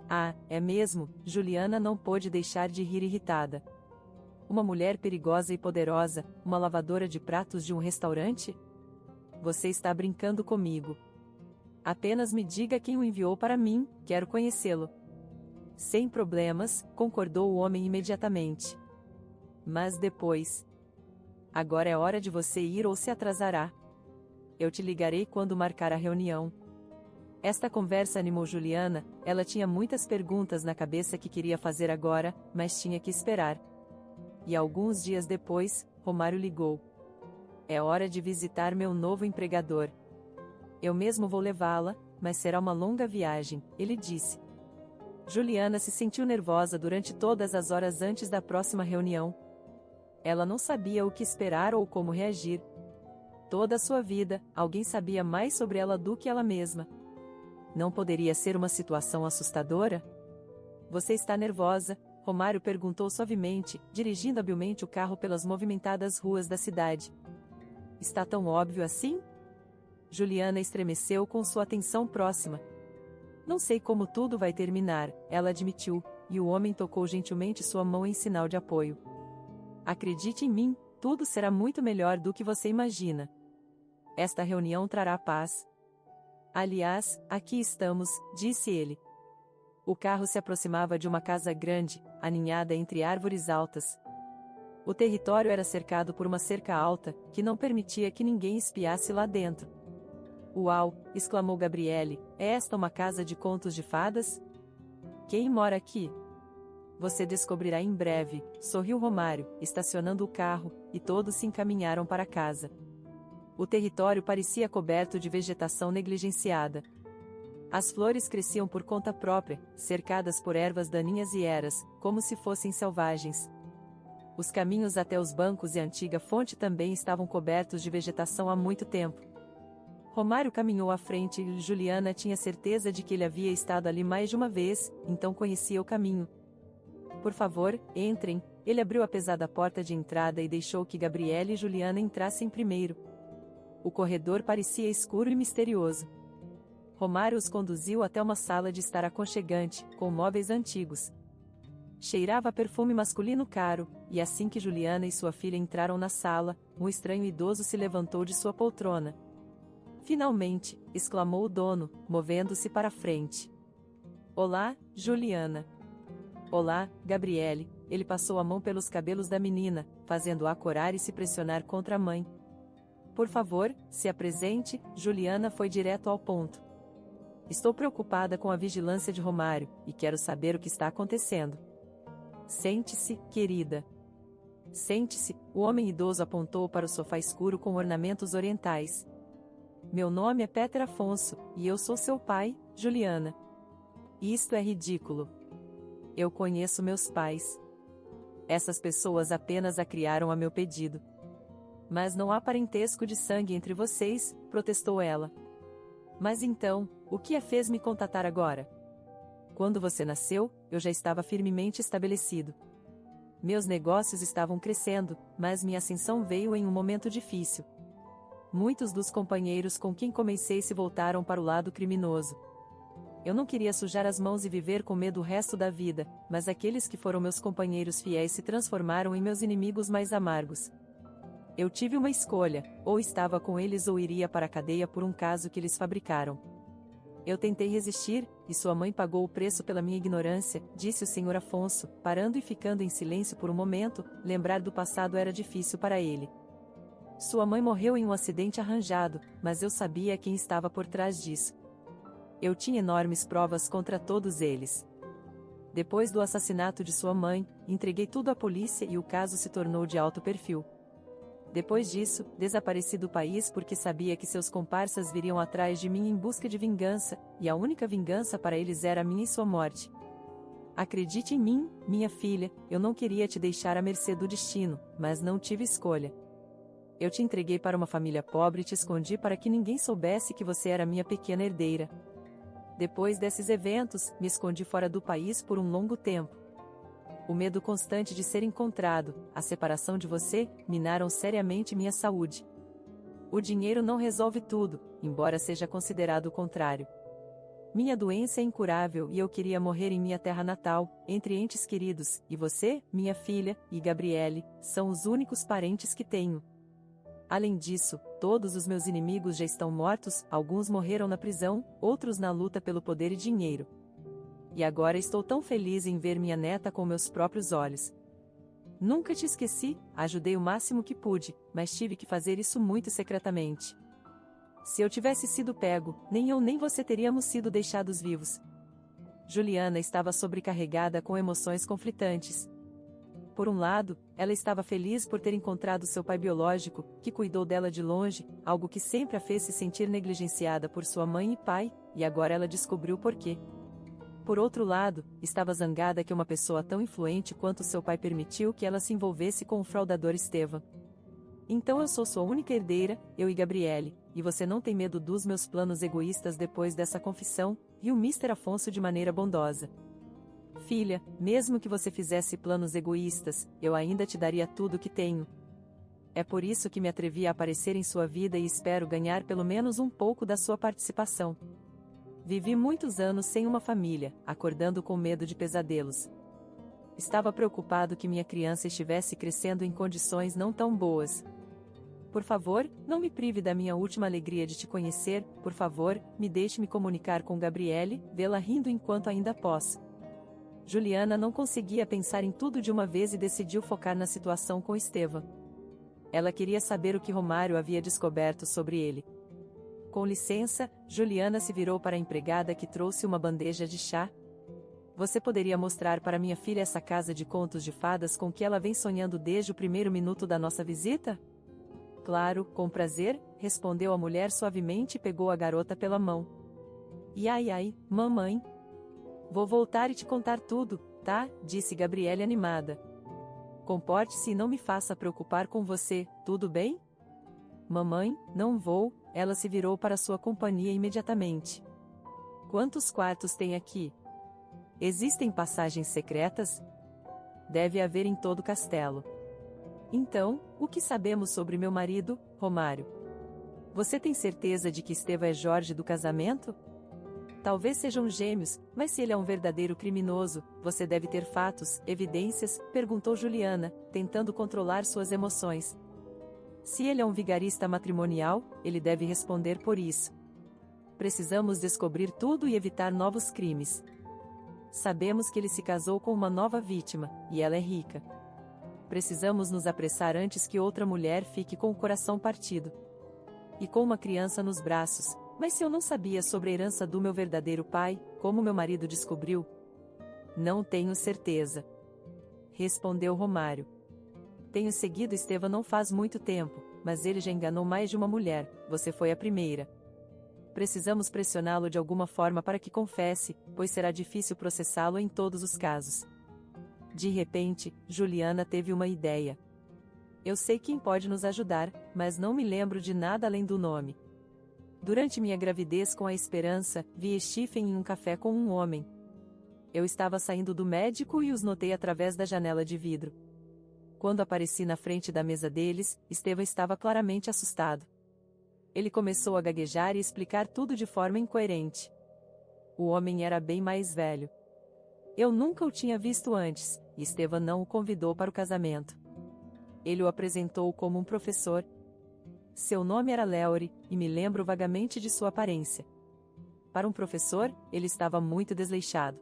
A: Ah, é mesmo? Juliana não pôde deixar de rir irritada. Uma mulher perigosa e poderosa, uma lavadora de pratos de um restaurante? Você está brincando comigo. Apenas me diga quem o enviou para mim, quero conhecê-lo. Sem problemas, concordou o homem imediatamente. Mas depois. Agora é hora de você ir ou se atrasará. Eu te ligarei quando marcar a reunião. Esta conversa animou Juliana, ela tinha muitas perguntas na cabeça que queria fazer agora, mas tinha que esperar. E alguns dias depois, Romário ligou. É hora de visitar meu novo empregador. Eu mesmo vou levá-la, mas será uma longa viagem, ele disse. Juliana se sentiu nervosa durante todas as horas antes da próxima reunião. Ela não sabia o que esperar ou como reagir. Toda a sua vida, alguém sabia mais sobre ela do que ela mesma. Não poderia ser uma situação assustadora? Você está nervosa? Romário perguntou suavemente, dirigindo habilmente o carro pelas movimentadas ruas da cidade. Está tão óbvio assim? Juliana estremeceu com sua atenção próxima. Não sei como tudo vai terminar, ela admitiu, e o homem tocou gentilmente sua mão em sinal de apoio. Acredite em mim, tudo será muito melhor do que você imagina. Esta reunião trará paz. Aliás, aqui estamos, disse ele. O carro se aproximava de uma casa grande, aninhada entre árvores altas. O território era cercado por uma cerca alta, que não permitia que ninguém espiasse lá dentro. Uau! Exclamou Gabriele, é esta uma casa de contos de fadas? Quem mora aqui? Você descobrirá em breve, sorriu Romário, estacionando o carro, e todos se encaminharam para casa. O território parecia coberto de vegetação negligenciada. As flores cresciam por conta própria, cercadas por ervas daninhas e eras, como se fossem selvagens. Os caminhos até os bancos e a antiga fonte também estavam cobertos de vegetação há muito tempo. Romário caminhou à frente e Juliana tinha certeza de que ele havia estado ali mais de uma vez, então conhecia o caminho. Por favor, entrem. Ele abriu a pesada porta de entrada e deixou que Gabriele e Juliana entrassem primeiro. O corredor parecia escuro e misterioso. Romário os conduziu até uma sala de estar aconchegante, com móveis antigos. Cheirava a perfume masculino caro, e assim que Juliana e sua filha entraram na sala, um estranho idoso se levantou de sua poltrona. Finalmente, exclamou o dono, movendo-se para a frente. Olá, Juliana. Olá, Gabriele. Ele passou a mão pelos cabelos da menina, fazendo-a corar e se pressionar contra a mãe. Por favor, se apresente. Juliana foi direto ao ponto. Estou preocupada com a vigilância de Romário, e quero saber o que está acontecendo. Sente-se, querida. Sente-se. O homem idoso apontou para o sofá escuro com ornamentos orientais. Meu nome é Peter Afonso, e eu sou seu pai, Juliana. Isto é ridículo. Eu conheço meus pais. Essas pessoas apenas a criaram a meu pedido. Mas não há parentesco de sangue entre vocês, protestou ela. Mas então, o que a fez me contatar agora? Quando você nasceu, eu já estava firmemente estabelecido. Meus negócios estavam crescendo, mas minha ascensão veio em um momento difícil. Muitos dos companheiros com quem comecei se voltaram para o lado criminoso. Eu não queria sujar as mãos e viver com medo o resto da vida, mas aqueles que foram meus companheiros fiéis se transformaram em meus inimigos mais amargos. Eu tive uma escolha, ou estava com eles ou iria para a cadeia por um caso que eles fabricaram. Eu tentei resistir, e sua mãe pagou o preço pela minha ignorância, disse o Sr. Afonso, parando e ficando em silêncio por um momento. Lembrar do passado era difícil para ele. Sua mãe morreu em um acidente arranjado, mas eu sabia quem estava por trás disso. Eu tinha enormes provas contra todos eles. Depois do assassinato de sua mãe, entreguei tudo à polícia e o caso se tornou de alto perfil. Depois disso, desapareci do país porque sabia que seus comparsas viriam atrás de mim em busca de vingança, e a única vingança para eles era a minha e sua morte. Acredite em mim, minha filha, eu não queria te deixar à mercê do destino, mas não tive escolha. Eu te entreguei para uma família pobre e te escondi para que ninguém soubesse que você era minha pequena herdeira. Depois desses eventos, me escondi fora do país por um longo tempo. O medo constante de ser encontrado, a separação de você, minaram seriamente minha saúde. O dinheiro não resolve tudo, embora seja considerado o contrário. Minha doença é incurável e eu queria morrer em minha terra natal, entre entes queridos, e você, minha filha, e Gabriele, são os únicos parentes que tenho. Além disso, todos os meus inimigos já estão mortos, alguns morreram na prisão, outros na luta pelo poder e dinheiro. E agora estou tão feliz em ver minha neta com meus próprios olhos. Nunca te esqueci, ajudei o máximo que pude, mas tive que fazer isso muito secretamente. Se eu tivesse sido pego, nem eu nem você teríamos sido deixados vivos. Juliana estava sobrecarregada com emoções conflitantes. Por um lado, ela estava feliz por ter encontrado seu pai biológico, que cuidou dela de longe, algo que sempre a fez se sentir negligenciada por sua mãe e pai, e agora ela descobriu o porquê. Por outro lado, estava zangada que uma pessoa tão influente quanto seu pai permitiu que ela se envolvesse com o fraudador Estevam. Então eu sou sua única herdeira, eu e Gabriele, e você não tem medo dos meus planos egoístas depois dessa confissão, riu Mr. Afonso de maneira bondosa. Filha, mesmo que você fizesse planos egoístas, eu ainda te daria tudo o que tenho. É por isso que me atrevi a aparecer em sua vida e espero ganhar pelo menos um pouco da sua participação. Vivi muitos anos sem uma família, acordando com medo de pesadelos. Estava preocupado que minha criança estivesse crescendo em condições não tão boas. Por favor, não me prive da minha última alegria de te conhecer, por favor, me deixe me comunicar com Gabriele, vê-la rindo enquanto ainda posso. Juliana não conseguia pensar em tudo de uma vez e decidiu focar na situação com Estevam. Ela queria saber o que Romário havia descoberto sobre ele. Com licença, Juliana se virou para a empregada que trouxe uma bandeja de chá. Você poderia mostrar para minha filha essa casa de contos de fadas com que ela vem sonhando desde o primeiro minuto da nossa visita? Claro, com prazer, respondeu a mulher suavemente e pegou a garota pela mão. Ai, mamãe. Vou voltar e te contar tudo, tá? Disse Gabriele animada. Comporte-se e não me faça preocupar com você, tudo bem? Mamãe, não vou, ela se virou para sua companhia imediatamente. Quantos quartos tem aqui? Existem passagens secretas? Deve haver em todo o castelo. Então, o que sabemos sobre meu marido, Romário? Você tem certeza de que Esteva é Jorge do casamento? Talvez sejam gêmeos, mas se ele é um verdadeiro criminoso, você deve ter fatos, evidências, perguntou Juliana, tentando controlar suas emoções. Se ele é um vigarista matrimonial, ele deve responder por isso. Precisamos descobrir tudo e evitar novos crimes. Sabemos que ele se casou com uma nova vítima, e ela é rica. Precisamos nos apressar antes que outra mulher fique com o coração partido. E com uma criança nos braços. Mas se eu não sabia sobre a herança do meu verdadeiro pai, como meu marido descobriu? Não tenho certeza. Respondeu Romário. Tenho seguido Esteva não faz muito tempo, mas ele já enganou mais de uma mulher, você foi a primeira. Precisamos pressioná-lo de alguma forma para que confesse, pois será difícil processá-lo em todos os casos. De repente, Juliana teve uma ideia. Eu sei quem pode nos ajudar, mas não me lembro de nada além do nome. Durante minha gravidez com a Esperança, vi Stephen em um café com um homem. Eu estava saindo do médico e os notei através da janela de vidro. Quando apareci na frente da mesa deles, Esteva estava claramente assustado. Ele começou a gaguejar e explicar tudo de forma incoerente. O homem era bem mais velho. Eu nunca o tinha visto antes, e Esteva não o convidou para o casamento. Ele o apresentou como um professor. Seu nome era Leory, e me lembro vagamente de sua aparência. Para um professor, ele estava muito desleixado.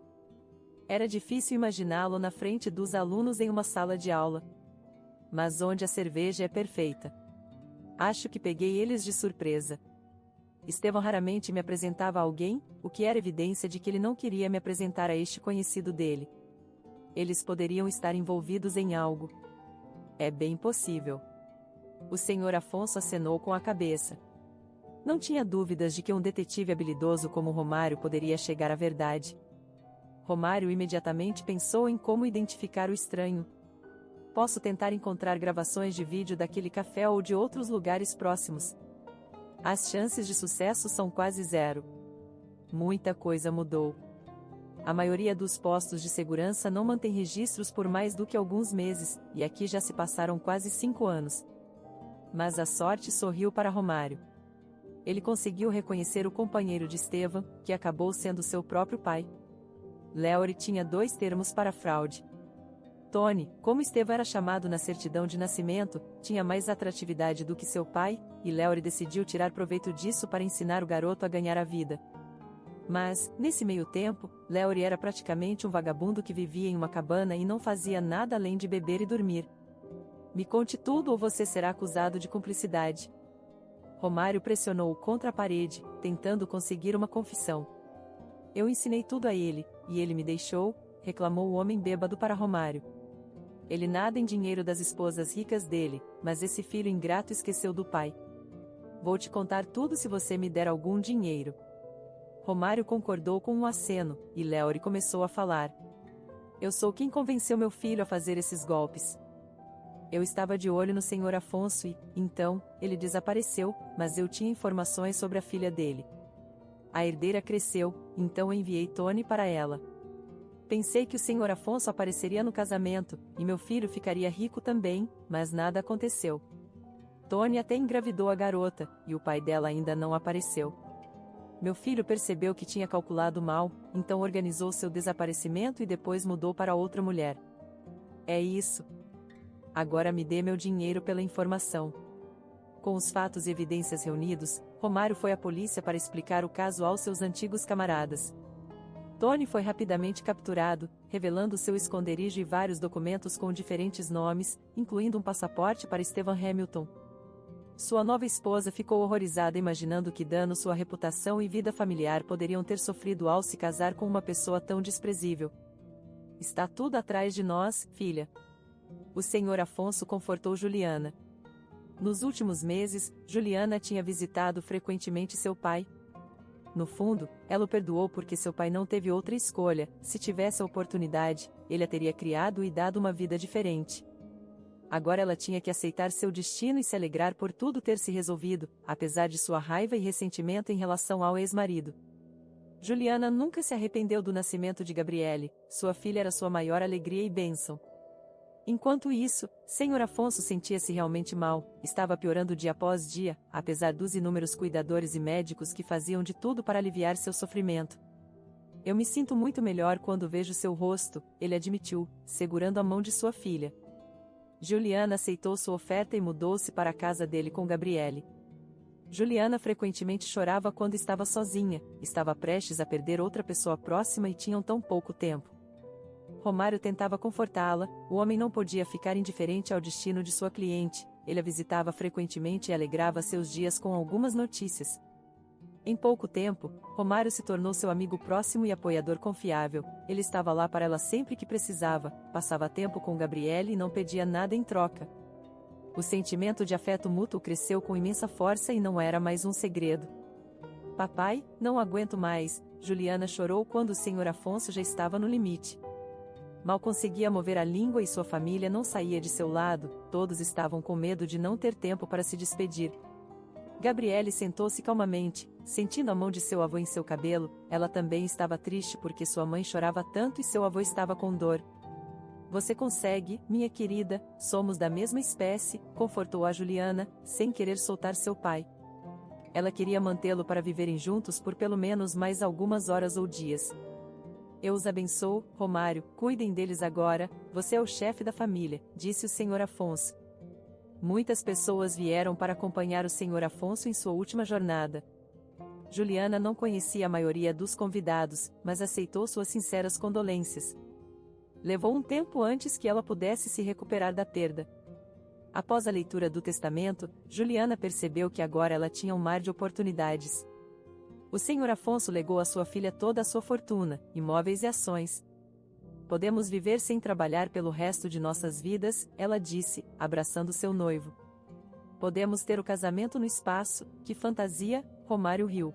A: Era difícil imaginá-lo na frente dos alunos em uma sala de aula. Mas onde a cerveja é perfeita. Acho que peguei eles de surpresa. Estevão raramente me apresentava a alguém, o que era evidência de que ele não queria me apresentar a este conhecido dele. Eles poderiam estar envolvidos em algo. É bem possível. O Sr. Afonso acenou com a cabeça. Não tinha dúvidas de que um detetive habilidoso como Romário poderia chegar à verdade. Romário imediatamente pensou em como identificar o estranho. Posso tentar encontrar gravações de vídeo daquele café ou de outros lugares próximos. As chances de sucesso são quase zero. Muita coisa mudou. A maioria dos postos de segurança não mantém registros por mais do que alguns meses, e aqui já se passaram quase 5 anos. Mas a sorte sorriu para Romário. Ele conseguiu reconhecer o companheiro de Estevão, que acabou sendo seu próprio pai. Leory tinha 2 termos para fraude. Tony, como Estevão era chamado na certidão de nascimento, tinha mais atratividade do que seu pai, e Leory decidiu tirar proveito disso para ensinar o garoto a ganhar a vida. Mas, nesse meio tempo, Leory era praticamente um vagabundo que vivia em uma cabana e não fazia nada além de beber e dormir. Me conte tudo ou você será acusado de cumplicidade. Romário pressionou-o contra a parede, tentando conseguir uma confissão. Eu ensinei tudo a ele, e ele me deixou, reclamou o homem bêbado para Romário. Ele nada em dinheiro das esposas ricas dele, mas esse filho ingrato esqueceu do pai. Vou te contar tudo se você me der algum dinheiro. Romário concordou com um aceno, e Leory começou a falar. Eu sou quem convenceu meu filho a fazer esses golpes. Eu estava de olho no Sr. Afonso e, então, ele desapareceu, mas eu tinha informações sobre a filha dele. A herdeira cresceu, então enviei Tony para ela. Pensei que o Sr. Afonso apareceria no casamento, e meu filho ficaria rico também, mas nada aconteceu. Tony até engravidou a garota, e o pai dela ainda não apareceu. Meu filho percebeu que tinha calculado mal, então organizou seu desaparecimento e depois mudou para outra mulher. É isso. Agora me dê meu dinheiro pela informação. Com os fatos e evidências reunidos, Romário foi à polícia para explicar o caso aos seus antigos camaradas. Tony foi rapidamente capturado, revelando seu esconderijo e vários documentos com diferentes nomes, incluindo um passaporte para Stephen Hamilton. Sua nova esposa ficou horrorizada imaginando que dano sua reputação e vida familiar poderiam ter sofrido ao se casar com uma pessoa tão desprezível. Está tudo atrás de nós, filha. O Sr. Afonso confortou Juliana. Nos últimos meses, Juliana tinha visitado frequentemente seu pai. No fundo, ela o perdoou porque seu pai não teve outra escolha, se tivesse a oportunidade, ele a teria criado e dado uma vida diferente. Agora ela tinha que aceitar seu destino e se alegrar por tudo ter se resolvido, apesar de sua raiva e ressentimento em relação ao ex-marido. Juliana nunca se arrependeu do nascimento de Gabriele, sua filha era sua maior alegria e bênção. Enquanto isso, Senhor Afonso sentia-se realmente mal, estava piorando dia após dia, apesar dos inúmeros cuidadores e médicos que faziam de tudo para aliviar seu sofrimento. Eu me sinto muito melhor quando vejo seu rosto, ele admitiu, segurando a mão de sua filha. Juliana aceitou sua oferta e mudou-se para a casa dele com Gabriele. Juliana frequentemente chorava quando estava sozinha, estava prestes a perder outra pessoa próxima e tinham tão pouco tempo. Romário tentava confortá-la, o homem não podia ficar indiferente ao destino de sua cliente, ele a visitava frequentemente e alegrava seus dias com algumas notícias. Em pouco tempo, Romário se tornou seu amigo próximo e apoiador confiável, ele estava lá para ela sempre que precisava, passava tempo com Gabriele e não pedia nada em troca. O sentimento de afeto mútuo cresceu com imensa força e não era mais um segredo. Papai, não aguento mais, Juliana chorou quando o Senhor Afonso já estava no limite. Mal conseguia mover a língua e sua família não saía de seu lado, todos estavam com medo de não ter tempo para se despedir. Gabriele sentou-se calmamente, sentindo a mão de seu avô em seu cabelo, ela também estava triste porque sua mãe chorava tanto e seu avô estava com dor. Você consegue, minha querida, somos da mesma espécie, confortou a Juliana, sem querer soltar seu pai. Ela queria mantê-lo para viverem juntos por pelo menos mais algumas horas ou dias. Eu os abençoo, Romário, cuidem deles agora, você é o chefe da família, disse o Senhor Afonso. Muitas pessoas vieram para acompanhar o Senhor Afonso em sua última jornada. Juliana não conhecia a maioria dos convidados, mas aceitou suas sinceras condolências. Levou um tempo antes que ela pudesse se recuperar da perda. Após a leitura do testamento, Juliana percebeu que agora ela tinha um mar de oportunidades. O Senhor Afonso legou à sua filha toda a sua fortuna, imóveis e ações. Podemos viver sem trabalhar pelo resto de nossas vidas, ela disse, abraçando seu noivo. Podemos ter o casamento no espaço, que fantasia, Romário riu.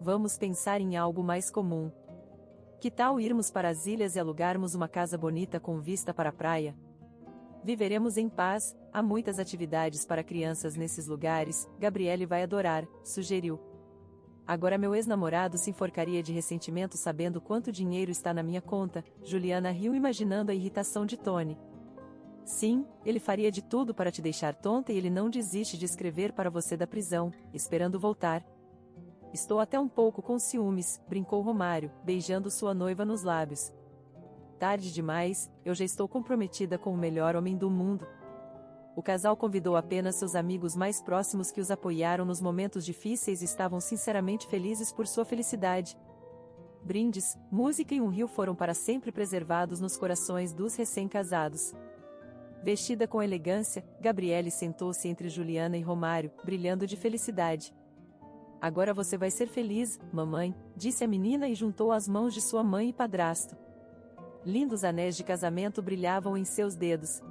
A: Vamos pensar em algo mais comum. Que tal irmos para as ilhas e alugarmos uma casa bonita com vista para a praia? Viveremos em paz, há muitas atividades para crianças nesses lugares, Gabriele vai adorar, sugeriu. Agora meu ex-namorado se enforcaria de ressentimento sabendo quanto dinheiro está na minha conta, Juliana riu imaginando a irritação de Tony. Sim, ele faria de tudo para te deixar tonta e ele não desiste de escrever para você da prisão, esperando voltar. Estou até um pouco com ciúmes, brincou Romário, beijando sua noiva nos lábios. Tarde demais, eu já estou comprometida com o melhor homem do mundo. O casal convidou apenas seus amigos mais próximos que os apoiaram nos momentos difíceis e estavam sinceramente felizes por sua felicidade. Brindes, música e um rio foram para sempre preservados nos corações dos recém-casados. Vestida com elegância, Gabriele sentou-se entre Juliana e Romário, brilhando de felicidade. Agora você vai ser feliz, mamãe, disse a menina e juntou as mãos de sua mãe e padrasto. Lindos anéis de casamento brilhavam em seus dedos.